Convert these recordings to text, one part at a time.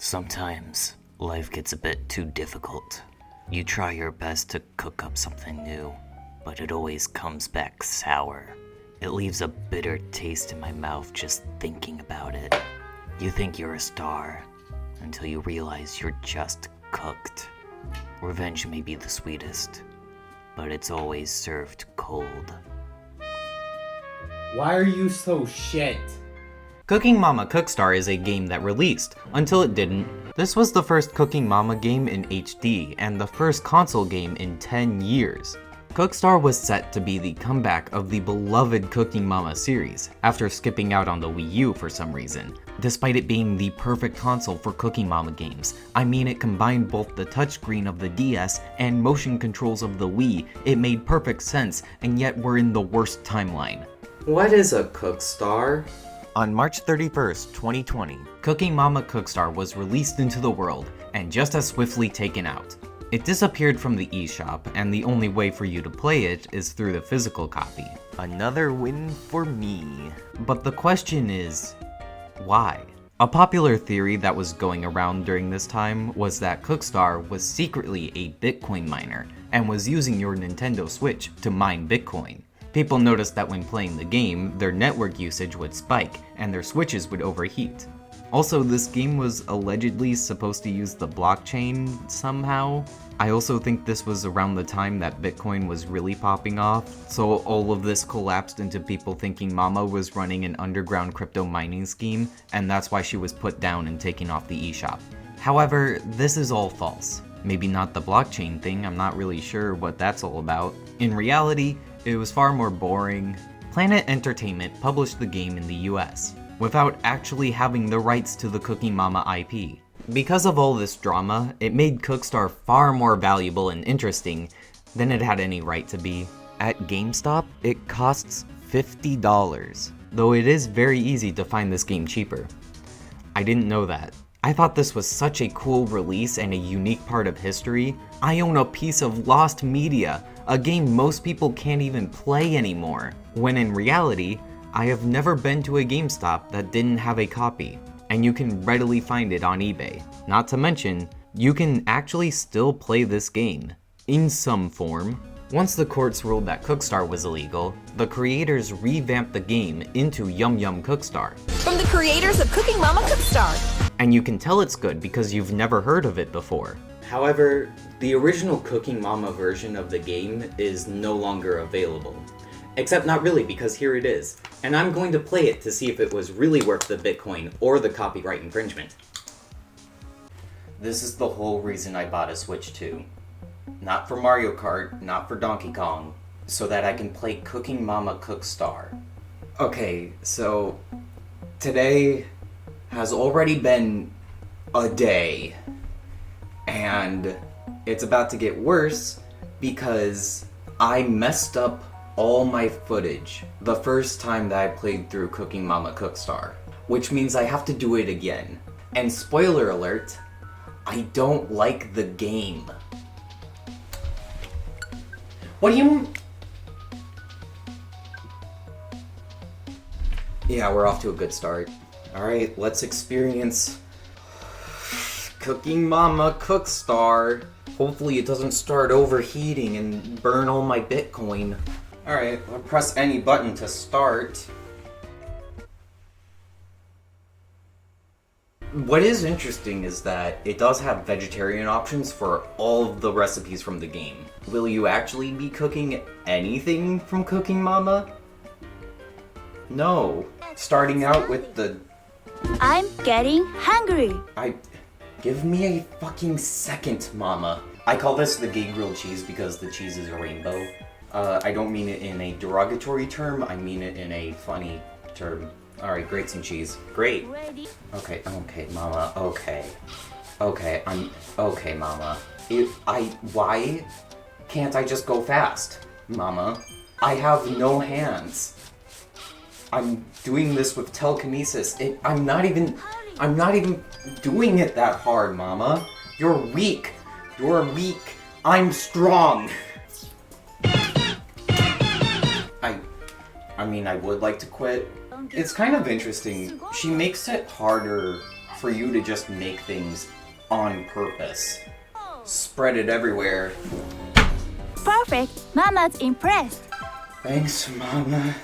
Sometimes life gets a bit too difficult. You try your best to cook up something new, but it always comes back sour. It leaves a bitter taste in my mouth just thinking about it. You think you're a star until you realize you're just cooked. Revenge may be the sweetest, but it's always served cold. Why are you so shit? Cooking Mama Cookstar is a game that released, until it didn't. This was the first Cooking Mama game in HD, and the first console game in 10 years. Cookstar was set to be the comeback of the beloved Cooking Mama series, after skipping out on the Wii U for some reason. Despite it being the perfect console for Cooking Mama games, I mean it combined both the touchscreen of the DS and motion controls of the Wii, it made perfect sense, and yet we're in the worst timeline. What is a Cookstar? On March 31st, 2020, Cooking Mama Cookstar was released into the world, and just as swiftly taken out. It disappeared from the eShop, and the only way for you to play it is through the physical copy. Another win for me. But the question is, why? A popular theory that was going around during this time was that Cookstar was secretly a Bitcoin miner, and was using your Nintendo Switch to mine Bitcoin. People noticed that when playing the game, their network usage would spike, and their switches would overheat. Also, this game was allegedly supposed to use the blockchain somehow. I also think this was around the time that Bitcoin was really popping off, so all of this collapsed into people thinking Mama was running an underground crypto mining scheme, and that's why she was put down and taken off the eShop. However, this is all false. Maybe not the blockchain thing, I'm not really sure what that's all about. In reality, it was far more boring. Planet Entertainment published the game in the US, without actually having the rights to the Cooking Mama IP. Because of all this drama, it made Cookstar far more valuable and interesting than it had any right to be. At GameStop, it costs $50, though it is very easy to find this game cheaper. I didn't know that. I thought this was such a cool release and a unique part of history. I own a piece of lost media, a game most people can't even play anymore. When in reality, I have never been to a GameStop that didn't have a copy, and you can readily find it on eBay. Not to mention, you can actually still play this game, in some form. Once the courts ruled that Cookstar was illegal, the creators revamped the game into Yum Yum Cookstar. From the creators of Cooking Mama Cookstar. And you can tell it's good because you've never heard of it before. However, the original Cooking Mama version of the game is no longer available. Except not really, because here it is. And I'm going to play it to see if it was really worth the Bitcoin or the copyright infringement. This is the whole reason I bought a Switch 2. Not for Mario Kart, not for Donkey Kong, so that I can play Cooking Mama Cookstar. Okay, so today has already been a day, and it's about to get worse because I messed up all my footage the first time that I played through Cooking Mama Cookstar, which means I have to do it again. And spoiler alert, I don't like the game. What do you... Yeah, we're off to a good start. Alright, let's experience Cooking Mama Cookstar. Hopefully it doesn't start overheating and burn all my Bitcoin. Alright, I'll press any button to start. What is interesting is that it does have vegetarian options for all of the recipes from the game. Will you actually be cooking anything from Cooking Mama? No. Starting out with the... I'm getting hungry. Give me a fucking second, Mama. I call this the gay grilled cheese because the cheese is a rainbow. I don't mean it in a derogatory term, I mean it in a funny term. Alright, grate some cheese. Great. Ready? Okay, Mama, okay, Mama. Why can't I just go fast, Mama? I have no hands. I'm doing this with telekinesis. I'm not even doing it that hard, Mama. You're weak. I'm strong. I mean, I would like to quit. It's kind of interesting. She makes it harder for you to just make things on purpose. Spread it everywhere. Perfect. Mama's impressed. Thanks, Mama.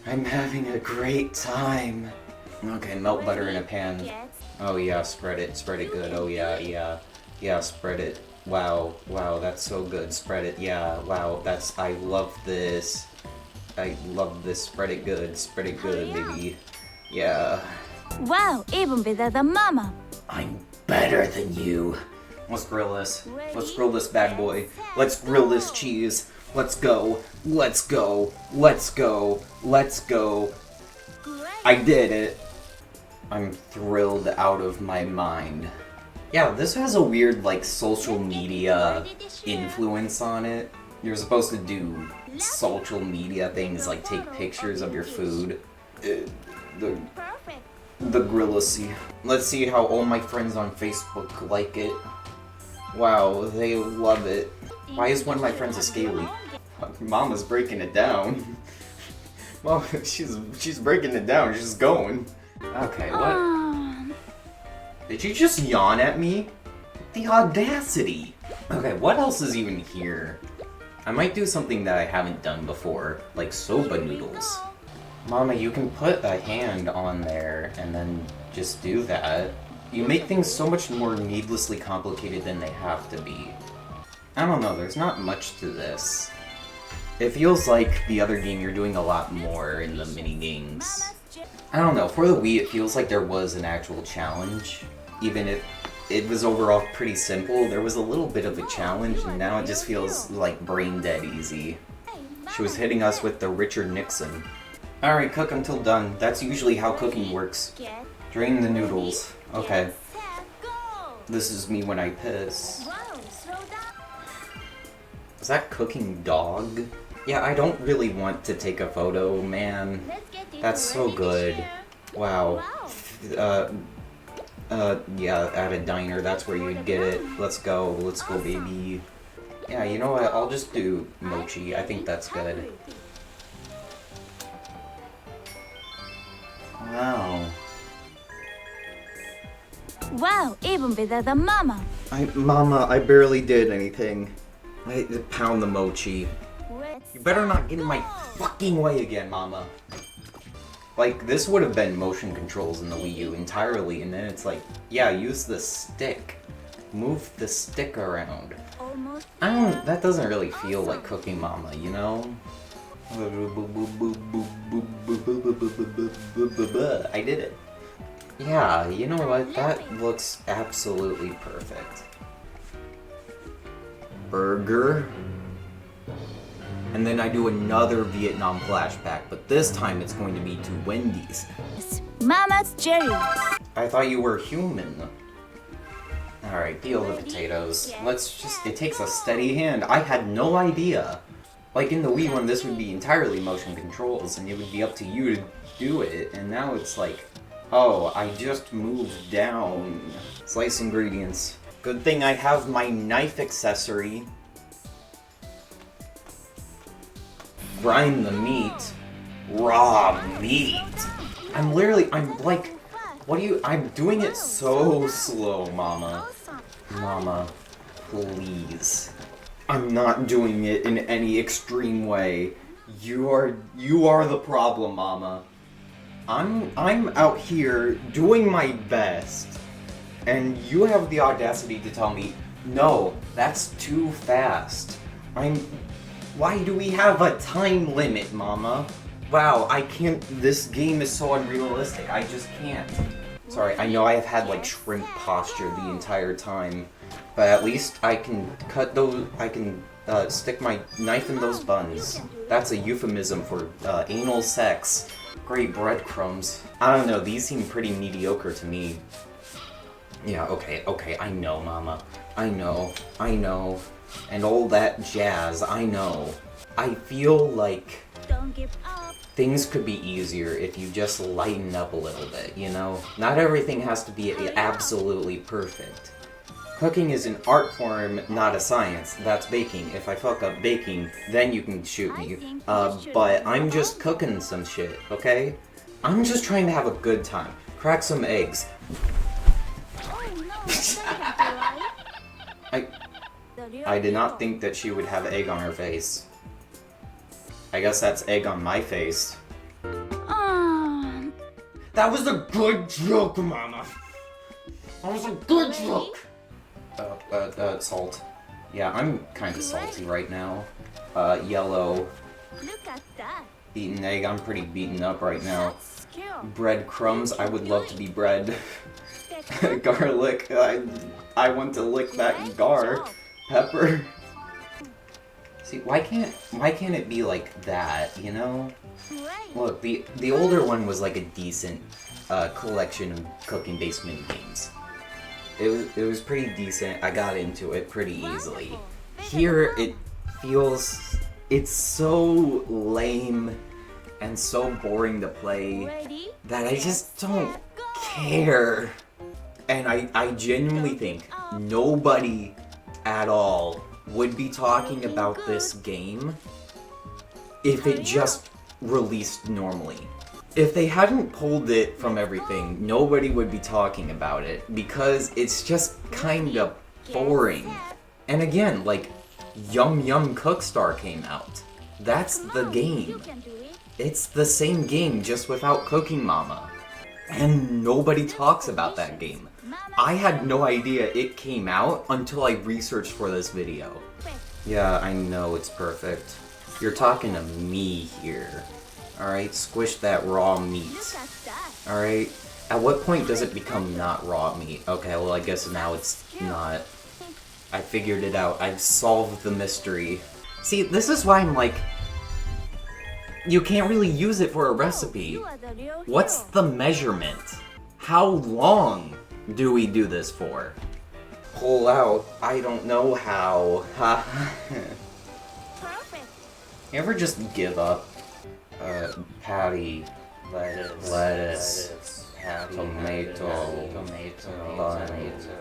I'm having a great time. Okay, melt butter in a pan. Oh yeah, spread it good. Oh yeah, spread it. Wow, that's so good. Spread it, yeah, wow, I love this. I love this. Spread it good, baby. Yeah. Wow, even better than Mama. I'm better than you. Let's grill this. Let's grill this bad boy. Let's grill this cheese. Let's go. I did it. I'm thrilled out of my mind. Yeah, this has a weird, like, social media influence on it. You're supposed to do social media things, like take pictures of your food. The grillacy. Let's see how all my friends on Facebook like it. Wow, they love it. Why is one of my friends a scaly? Mama's breaking it down. Well, she's breaking it down. She's going. Okay, what? Did you just yawn at me? The audacity! Okay, what else is even here? I might do something that I haven't done before, like soba noodles. Mama, you can put a hand on there and then just do that. You make things so much more needlessly complicated than they have to be. I don't know, there's not much to this. It feels like the other game you're doing a lot more in the mini games. I don't know, for the Wii it feels like there was an actual challenge. Even if it was overall pretty simple, there was a little bit of a challenge, and now it just feels like brain dead easy. She was hitting us with the Richard Nixon. Alright, cook until done. That's usually how cooking works. Drain the noodles. Okay. This is me when I piss. Is that cooking dog? Yeah, I don't really want to take a photo, man. That's so good. Wow. Yeah, at a diner, that's where you'd get it. Let's go, baby. Yeah, you know what, I'll just do mochi. I think that's good. Wow. Wow, even better than Mama. Mama, I barely did anything. I pound the mochi. You better not get in my fucking way again, Mama. Like, this would have been motion controls in the Wii U entirely, and then it's like, yeah, use the stick. Move the stick around. That doesn't really feel like Cooking Mama, you know? I did it. Yeah, you know what? That looks absolutely perfect. Burger. And then I do another Vietnam flashback, but this time it's going to be to Wendy's. Mama's Jerry. I thought you were human. Alright, peel the potatoes. It takes a steady hand. I had no idea. Like in the Wii one, this would be entirely motion controls, and it would be up to you to do it, and now it's like, oh, I just moved down. Slice ingredients. Good thing I have my knife accessory. Brine the meat. Raw meat. I'm doing it so slow, Mama. Mama, please. I'm not doing it in any extreme way. You are the problem, Mama. I'm out here doing my best, and you have the audacity to tell me, no, that's too fast. Why do we have a time limit, Mama? Wow, I can't, this game is so unrealistic, I just can't. Sorry, I know I have had like shrimp posture the entire time, but at least I can stick my knife in those buns. That's a euphemism for anal sex. Great breadcrumbs. I don't know, these seem pretty mediocre to me. Yeah, okay, I know, Mama. I know. And all that jazz, I know. I feel like things could be easier if you just lighten up a little bit, you know? Not everything has to be absolutely perfect. Cooking is an art form, not a science. That's baking. If I fuck up baking, then you can shoot me. But I'm just cooking some shit, okay? I'm just trying to have a good time. Crack some eggs. I did not think that she would have egg on her face. I guess that's egg on my face. That was a good joke, Mama. That was a good joke. Salt. Yeah, I'm kind of salty right now. Yellow. Look at that. Eaten egg, I'm pretty beaten up right now. Bread crumbs, I would love to be bread. Garlic, I want to lick that gar. Pepper. See, why can't it be like that, you know? Look, the older one was like a decent collection of cooking-based mini games. It was pretty decent. I got into it pretty easily. Here, it feels... It's so lame and so boring to play that I just don't care. And I genuinely think nobody at all would be talking about this game if it just released normally. If they hadn't pulled it from everything, nobody would be talking about it because it's just kind of boring. And again, like, Yum Yum Cookstar came out. That's the game. It's the same game, just without Cooking Mama. And nobody talks about that game. I had no idea it came out until I researched for this video. Yeah, I know it's perfect. You're talking to me here. Alright, squish that raw meat. Alright, at what point does it become not raw meat? Okay, well I guess now it's not. I figured it out. I've solved the mystery. See, this is why I'm like... You can't really use it for a recipe. What's the measurement? How long do we do this for? Pull out. I don't know how. You ever just give up? Patty, lettuce, tomato, bun,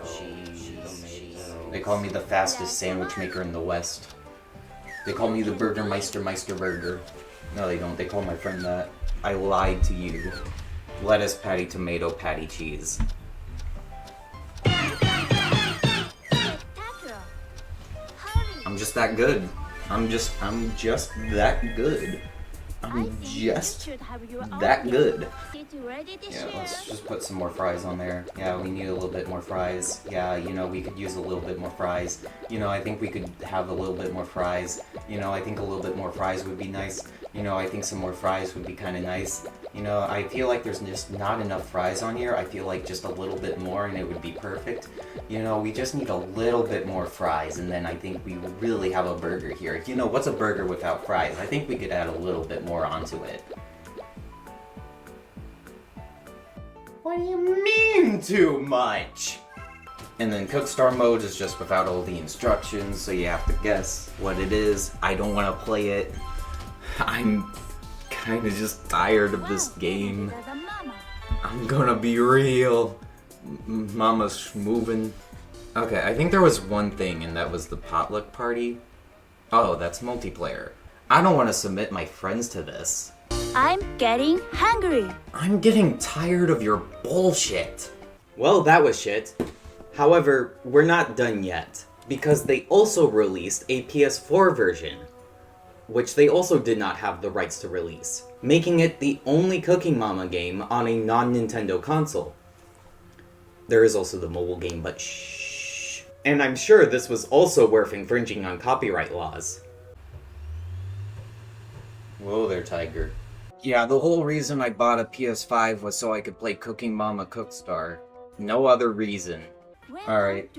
cheese. They call me the fastest sandwich maker in the West. They call me the Burgermeister Burger. No, they don't. They call my friend that. I lied to you. Lettuce, patty, tomato, patty, cheese. I'm just that good. I'm just that good. I'm just that good. Yeah, let's just put some more fries on there. Yeah, we need a little bit more fries. Yeah, you know, we could use a little bit more fries. You know, I think we could have a little bit more fries. You know, I think a little bit more fries would be nice. You know, I think some more fries would be kind of nice. You know, I feel like there's just not enough fries on here. I feel like just a little bit more and it would be perfect. You know, we just need a little bit more fries and then I think we really have a burger here. You know, what's a burger without fries? I think we could add a little bit more onto it. What do you mean too much? And then Cookstar mode is just without all the instructions, so you have to guess what it is. I don't want to play it. I'm kind of just tired of this game. I'm gonna be real. Mama's moving. Okay, I think there was one thing, and that was the potluck party. Oh, that's multiplayer. I don't want to submit my friends to this. I'm getting hungry. I'm getting tired of your bullshit. Well, that was shit. However, we're not done yet, because they also released a PS4 version, which they also did not have the rights to release, making it the only Cooking Mama game on a non-Nintendo console. There is also the mobile game, but shh. And I'm sure this was also worth infringing on copyright laws. Whoa there, Tiger. Yeah, the whole reason I bought a PS5 was so I could play Cooking Mama Cookstar. No other reason. Alright.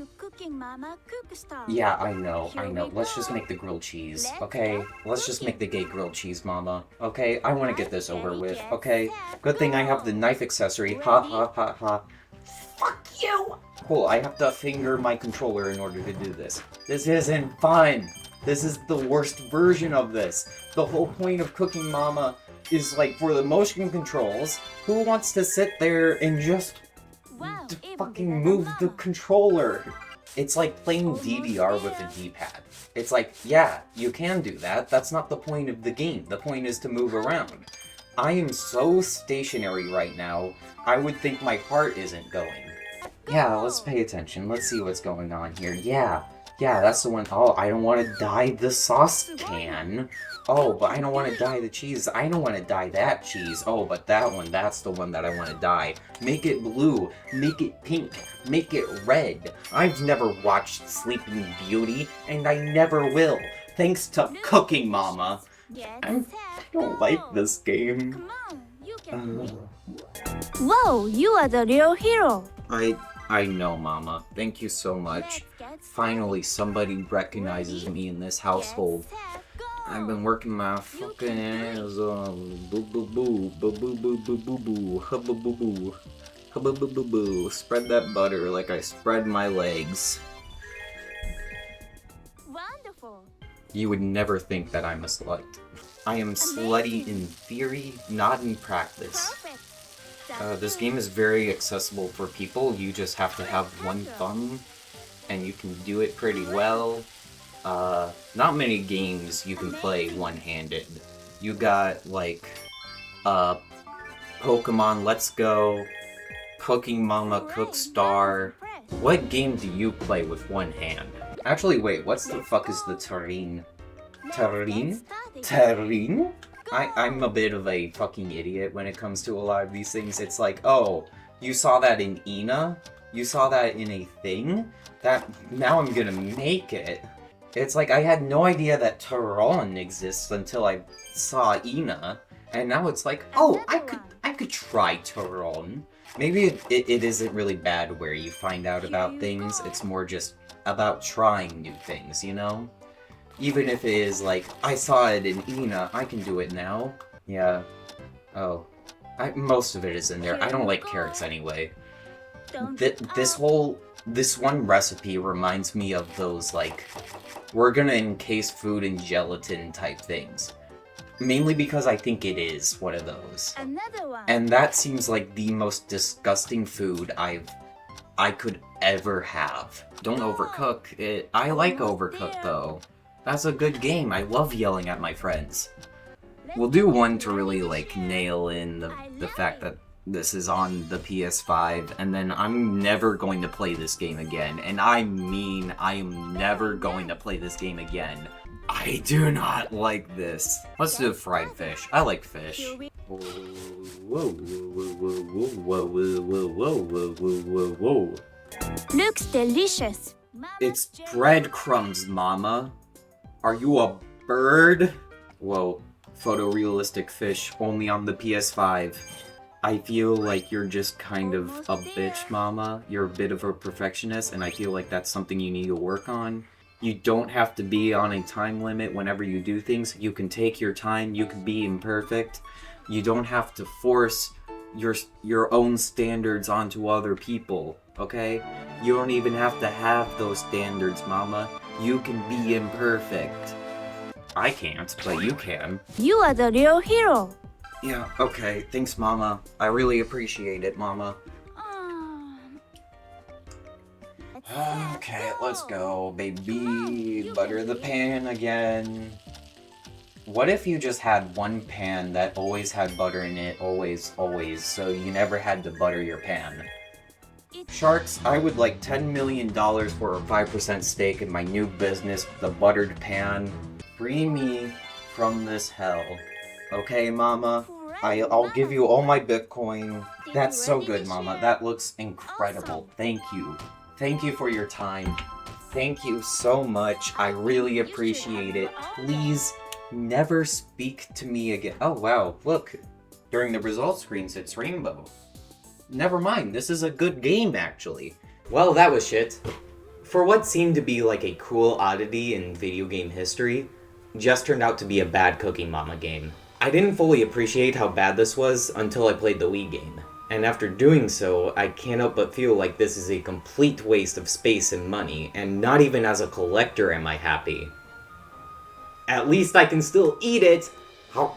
Yeah, I know. Let's just make the grilled cheese, okay? Let's just make the gay grilled cheese, Mama. Okay, I want to get this over with, okay? Good thing I have the knife accessory. Ha ha ha ha. Fuck you! Cool, I have to finger my controller in order to do this. This isn't fun! This is the worst version of this. The whole point of Cooking Mama is like for the motion controls. Who wants to sit there and just fucking move the controller? It's like playing DDR with a D-pad. It's like, yeah, you can do that. That's not the point of the game. The point is to move around. I am so stationary right now, I would think my heart isn't going. Yeah, let's pay attention. Let's see what's going on here. Yeah, that's the one. Oh, I don't want to dye the sauce can. Oh, but I don't want to dye the cheese. I don't want to dye that cheese. Oh, but that one, that's the one that I want to dye. Make it blue. Make it pink. Make it red. I've never watched Sleeping Beauty, and I never will. Thanks to Cooking Mama. I don't like this game. Come on, you can do it. Whoa, you are the real hero. I know, Mama. Thank you so much. Finally, somebody recognizes me in this household. I've been working my fucking ass off. Boo boo boo, boo boo boo boo boo boo, hubba boo boo, hubba boo boo boo. Spread that butter like I spread my legs. Wonderful. You would never think that I'm a slut. I am slutty in theory, not in practice. Perfect. This game is very accessible for people. You just have to have one thumb, and you can do it pretty well. Not many games you can play one-handed. You got, like, Pokemon Let's Go, Cooking Mama, Cookstar. What game do you play with one hand? Actually, wait, what's the fuck is the terrine? Terrine? Terrine? I'm a bit of a fucking idiot when it comes to a lot of these things. It's like, oh, you saw that in Ina? You saw that in a thing? Now I'm gonna make it. It's like I had no idea that Tehran exists until I saw Ina, and now it's like, oh, I could try Tehran. Maybe it isn't really bad where you find out about things, it's more just about trying new things, you know? Even if it is like, I saw it in Ina, I can do it now. Yeah. Oh. Most of it is in there. I don't like carrots anyway. This one recipe reminds me of those, like, we're gonna encase food in gelatin type things. Mainly because I think it is one of those. Another one. And that seems like the most disgusting food I could ever have. Don't overcook it. I like Overcooked though. That's a good game. I love yelling at my friends. We'll do one to really, like, nail in the fact that this is on the PS5, and then I'm never going to play this game again. And I mean, I am never going to play this game again. I do not like this. Let's do fried fish. I like fish. Whoa, whoa, whoa, whoa, whoa, whoa, whoa, whoa, whoa, whoa. Looks delicious. It's breadcrumbs, Mama. Are you a bird? Whoa, photorealistic fish only on the PS5. I feel like you're just kind of a bitch, Mama. You're a bit of a perfectionist, and I feel like that's something you need to work on. You don't have to be on a time limit whenever you do things. You can take your time. You can be imperfect. You don't have to force your own standards onto other people, okay? You don't even have to have those standards, Mama. You can be imperfect. I can't, but you can. You are the real hero. Yeah, okay. Thanks, Mama. I really appreciate it, Mama. Okay, let's go, baby. Butter the pan again. What if you just had one pan that always had butter in it, always, so you never had to butter your pan? Sharks, I would like $10 million for a 5% stake in my new business, the buttered pan. Free me from this hell. Okay, Mama? I'll give you all my Bitcoin. That's so good, Mama. That looks incredible. Thank you. Thank you for your time. Thank you so much. I really appreciate it. Please never speak to me again. Oh, wow. Look. During the results screens, it's rainbow. Never mind. This is a good game, actually. Well, that was shit. For what seemed to be like a cool oddity in video game history, just turned out to be a bad Cooking Mama game. I didn't fully appreciate how bad this was until I played the Wii game. And after doing so, I can't help but feel like this is a complete waste of space and money, and not even as a collector am I happy. At least I can still eat it! How